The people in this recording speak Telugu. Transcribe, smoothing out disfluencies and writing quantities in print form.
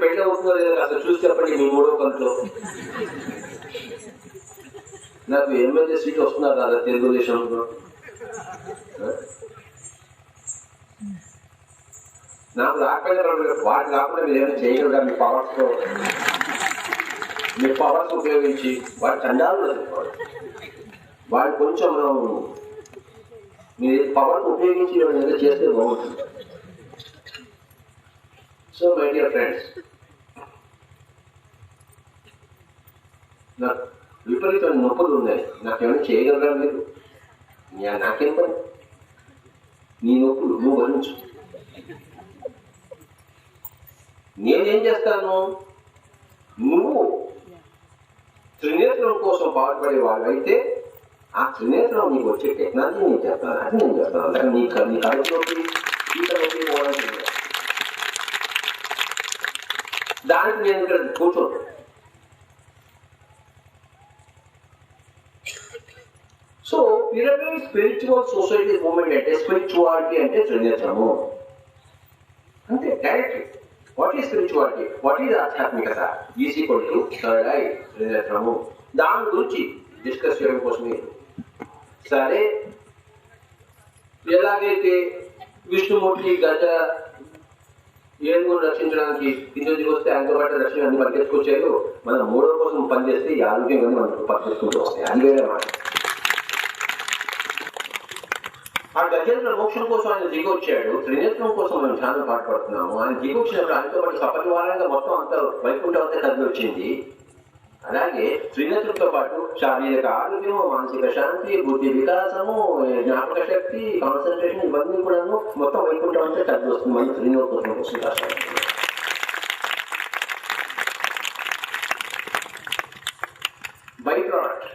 పెళ్ళి అవుతున్నారు కదా అసలు చూసి చెప్పండి మీ మూడో కంట్లో. నాకు ఎమ్మెల్యే సీట్ వస్తున్నారు కదా తెలుగుదేశంలో. నాకు రాకపోయినా వాటి కాకుండా మీరు ఏమైనా చేయగలరా మీ పవర్స్ ఉపయోగించి వాటి చండాలు వాడు కొంచెం మనం మీ పవర్స్ ఉపయోగించి ఏమైనా చేస్తే బాగుంటుంది. సో మై డియర్ ఫ్రెండ్స్, నాకు విపరీతమైన నొప్పులు ఉన్నాయి. నాకేమైనా చేయగలరా మీరు? నాకేం పని? నీ నొప్పులు నువ్వు భరించు. నేనేం చేస్తాను? నువ్వు త్రినేత్రం కోసం పాటుపడే వాళ్ళైతే ఆ త్రినేత్రం నీకు వచ్చే టెక్నాలజీ నేను చేస్తాను, అది నేను చేస్తాను. అలాగే నీ కడుపులోకి ఈతలోకి పోవడానికి దానికి నేను ఇక్కడ కూర్చోను. So pyramid spiritual society movement అంటే స్పిరిచువాలిటీ అంటే త్రినేత్రము అంటే direct. What is spirituality? What is ఆధ్యాత్మికత? Is equal to third eye, త్రినేత్రము. దాని గురించి డిస్కస్ చేయడం కోసమే. సరే, ఎలాగైతే విష్ణుమూర్తి గజ ఏనుగును రక్షించడానికి కింద దిగి వస్తే ఆయనతో పాటు రక్షణ అన్ని పరిగెత్తుకొచ్చారు. మనం మూడో కోసం పనిచేస్తే ఈ ఆరోగ్యం కానీ మనకు పరిగెత్తుకుంటూ వస్తాయి. అది వేరే మాట. ఆ గజేంద్ర మోక్షం కోసం ఆయన దిగి వచ్చాడు. త్రినేత్రం కోసం మనం చాలా పాటుపడుతున్నాము. ఆయన దిగి వచ్చినప్పుడు ఆయనతో పాటు సపరివారంగా మొత్తం అంతా వైకుంఠం అంతా కలిసి వచ్చింది. అలాగే త్రినేత్రంతో పాటు శారీరక ఆరోగ్యం, మానసిక శాంతి, బుద్ధి వికాసము, జ్ఞాపక శక్తి, కాన్సన్ట్రేషన్ ఇవన్నీ కూడా మొత్తం వైకుంఠం అంతా కలిసి వస్తుంది. మనం త్రినేత్రం కోసం కష్టాలు. By product